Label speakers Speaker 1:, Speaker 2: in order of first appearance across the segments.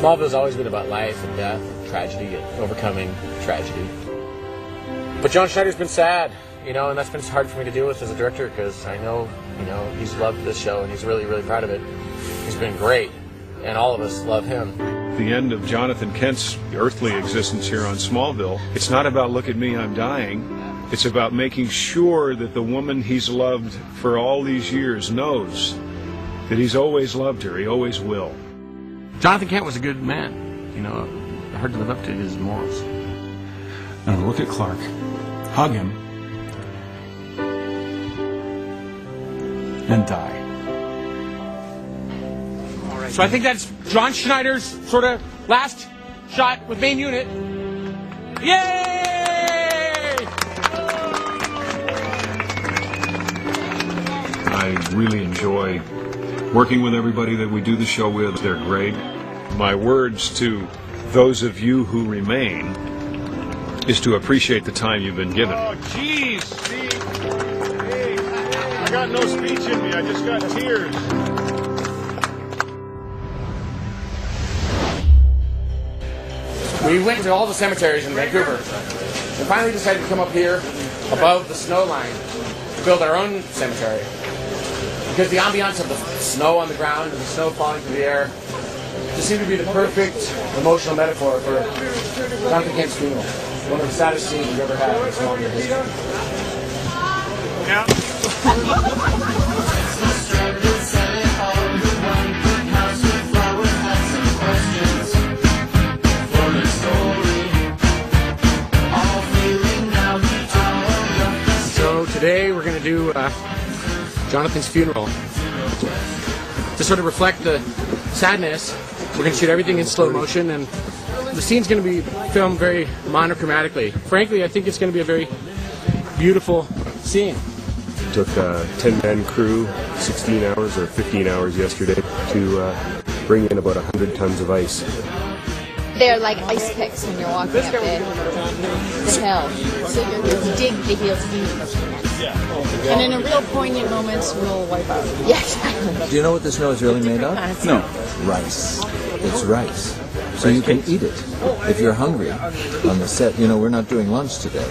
Speaker 1: Smallville's always been about life and death and tragedy and overcoming tragedy. But John Schneider's been sad, you know, and that's been hard for me to deal with as a director because I know, you know, he's loved this show and he's really, really proud of it. He's been great, and all of us love him.
Speaker 2: The end of Jonathan Kent's earthly existence here on Smallville, it's not about look at me, I'm dying. It's about making sure that the woman he's loved for all these years knows that he's always loved her, he always will.
Speaker 1: Jonathan Kent was a good man, you know, hard to live up to his morals.
Speaker 3: Now look at Clark, hug him, and die.
Speaker 1: So I think that's John Schneider's sort of last shot with main unit. Yay!
Speaker 2: I really enjoy working with everybody that we do the show with. They're great. My words to those of you who remain is to appreciate the time you've been given.
Speaker 4: Oh, jeez, Steve. Hey, I got no speech in me. I just got tears.
Speaker 1: We went to all the cemeteries in Vancouver and finally decided to come up here above the snow line to build our own cemetery. Because the ambiance of the snow on the ground and the snow falling through the air just seemed to be the perfect emotional metaphor for Jonathan Kent's funeral. One of the saddest scenes we've ever had in Smallville history.
Speaker 4: Yeah.
Speaker 1: So today we're going to do Jonathan's funeral. To sort of reflect the sadness, we're going to shoot everything in slow motion, and the scene's going to be filmed very monochromatically. Frankly, I think it's going to be a very beautiful scene.
Speaker 5: Took a 10-man crew, 16 hours or 15 hours yesterday to bring in about 100 tons of ice.
Speaker 6: They're like ice picks when you're walking up the hill. So you're going to dig the heels deep. And in a real poignant moment, we'll wipe out. Yes.
Speaker 7: Do you know what the snow is really made of?
Speaker 3: No.
Speaker 7: Rice. It's rice. So you can eat it if you're hungry on the set. You know, we're not doing lunch today.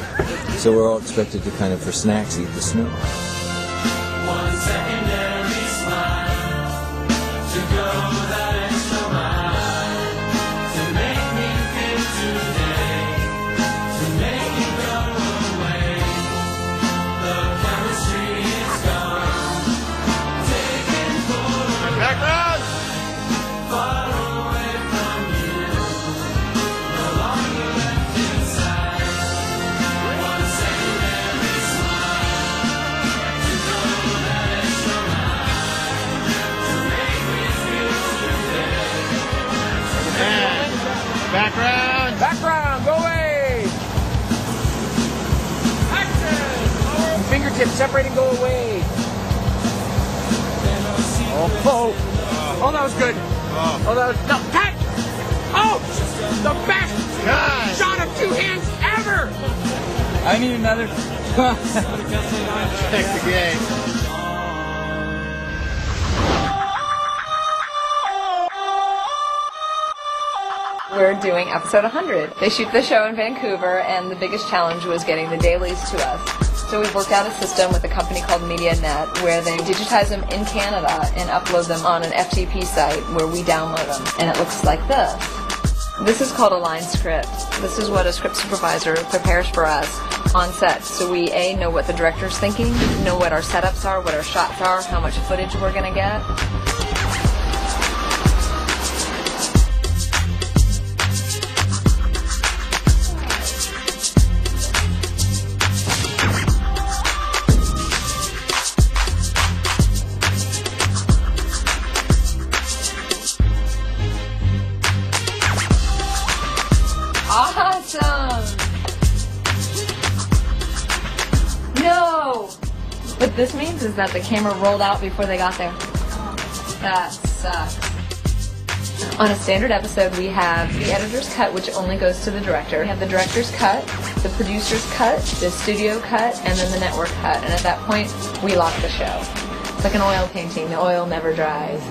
Speaker 7: So we're all expected to kind of, for snacks, eat the snow.
Speaker 8: One secondary smile to go that extra mile to make me feel today, to make it go away. The chemistry is gone, taken for
Speaker 4: Background!
Speaker 8: far away from you, no longer left inside. One secondary smile to go that extra mile to make me feel today.
Speaker 4: And background!
Speaker 1: Background, go away! Action! Fingertips separating, go away! Oh, that was good. Oh, that was, no, cut! Oh, the best
Speaker 4: God.
Speaker 1: shot of two hands ever!
Speaker 3: I need another.
Speaker 4: Check the game.
Speaker 9: We're doing episode 100. They shoot the show in Vancouver, and the biggest challenge was getting the dailies to us. So we've worked out a system with a company called MediaNet where they digitize them in Canada and upload them on an FTP site where we download them. And it looks like this. This is called a line script. This is what a script supervisor prepares for us on set. So we, A, know what the director's thinking, know what our setups are, what our shots are, how much footage we're going to get. Awesome! No! What this means is that the camera rolled out before they got there. That sucks. On a standard episode, we have the editor's cut, which only goes to the director. We have the director's cut, the producer's cut, the studio cut, and then the network cut. And at that point, we lock the show. It's like an oil painting. The oil never dries.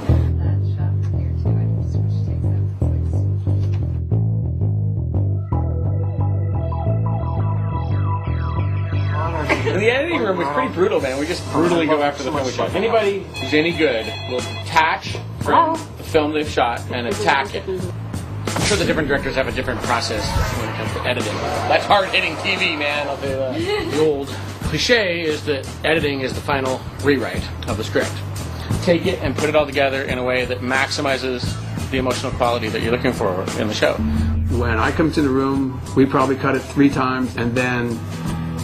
Speaker 1: And the editing room was pretty brutal, man. We just brutally go after the film we shot. Anybody who's any good will detach from the film they've shot and attack it. I'm sure the different directors have a different process when it comes to editing. That's hard-hitting TV, man. I'll tell you that. The old cliche is that editing is the final rewrite of the script. Take it and put it all together in a way that maximizes the emotional quality that you're looking for in the show.
Speaker 10: When I come to the room, we probably cut it 3 times, and then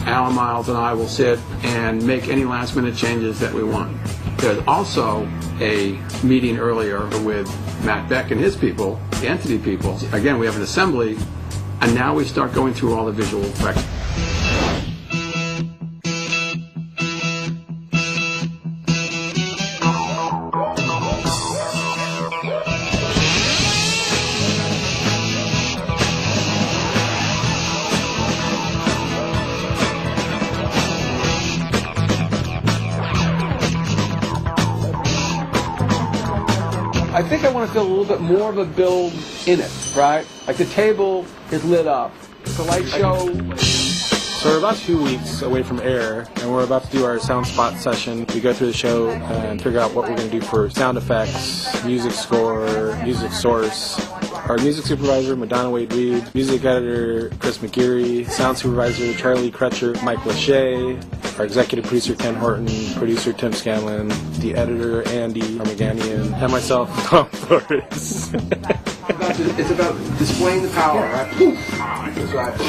Speaker 10: Alan Miles and I will sit and make any last-minute changes that we want. There's also a meeting earlier with Matt Beck and his people, the Entity people. Again, we have an assembly, and now we start going through all the visual effects. I think I want to feel a little bit more of a build in it, right? Like the table is lit up. It's a light show.
Speaker 3: So we're about 2 weeks away from air, and we're about to do our sound spot session. We go through the show and figure out what we're going to do for sound effects, music score, music source. Our music supervisor, Madonna Wade Reed, music editor, Chris McGeary, sound supervisor, Charlie Crutcher, Mike Lachey, our executive producer, Ken Horton, producer, Tim Scanlon, the editor, Andy Armaganian, and myself, Tom Flores.
Speaker 10: It's about displaying the power, right? Poof! That's right.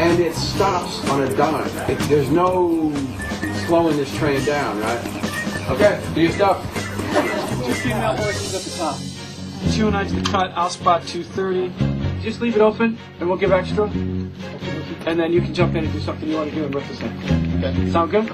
Speaker 10: And it stops on a dime. There's no slowing this train down, right? Okay, do your stuff.
Speaker 3: 2 female voices at the top. 2 nights to cut, I'll spot 2:30. Just leave it open, and we'll give extra. And then you can jump in and do something you want to do and rip this in. Okay. Sound good?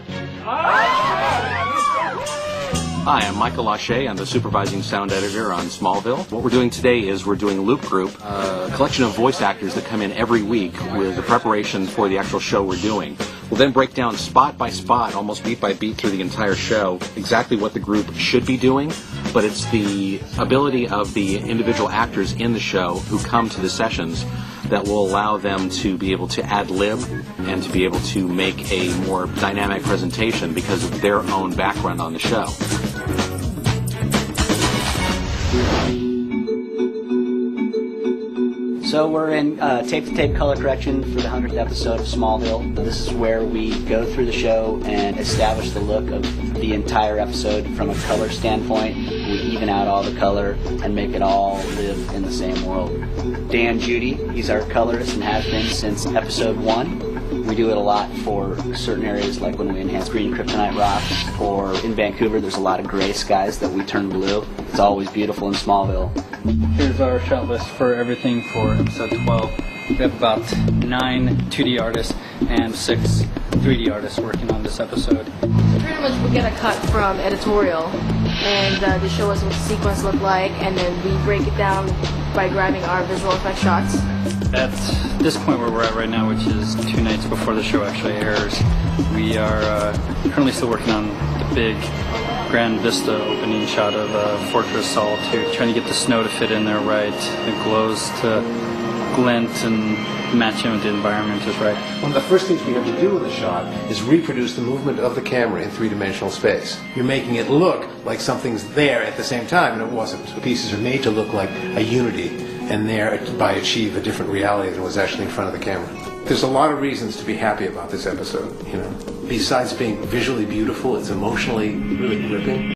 Speaker 11: Hi, I'm Michael Lachey. I'm the supervising sound editor on Smallville. What we're doing today is we're doing Loop Group, a collection of voice actors that come in every week with the preparation for the actual show we're doing. We'll then break down spot by spot, almost beat by beat through the entire show, exactly what the group should be doing, but it's the ability of the individual actors in the show who come to the sessions that will allow them to be able to ad-lib and to be able to make a more dynamic presentation because of their own background on the show.
Speaker 12: So we're in tape-to-tape color correction for the 100th episode of Smallville. This is where we go through the show and establish the look of the entire episode from a color standpoint. We even out all the color and make it all live in the same world. Dan Judy, he's our colorist and has been since episode 1. We do it a lot for certain areas, like when we enhance green kryptonite rocks, or in Vancouver there's a lot of gray skies that we turn blue. It's always beautiful in Smallville.
Speaker 13: Here's our shot list for everything for episode 12. We have about 9 2D artists and 6 3D artists working on this episode.
Speaker 14: Pretty much we get a cut from editorial, and they show us what the sequence look like, and then we break it down by grabbing our visual effect shots.
Speaker 13: At this point where we're at right now, which is 2 nights before the show actually airs, we are currently still working on the big Grand Vista opening shot of Fortress Solitude, trying to get the snow to fit in there right, the glows to glint and match in with the environment is right.
Speaker 15: One of the first things we have to do in the shot is reproduce the movement of the camera in 3-dimensional space. You're making it look like something's there at the same time, and it wasn't. The pieces are made to look like a unity, and thereby achieve a different reality than was actually in front of the camera. There's a lot of reasons to be happy about this episode, you know. Besides being visually beautiful, it's emotionally really gripping.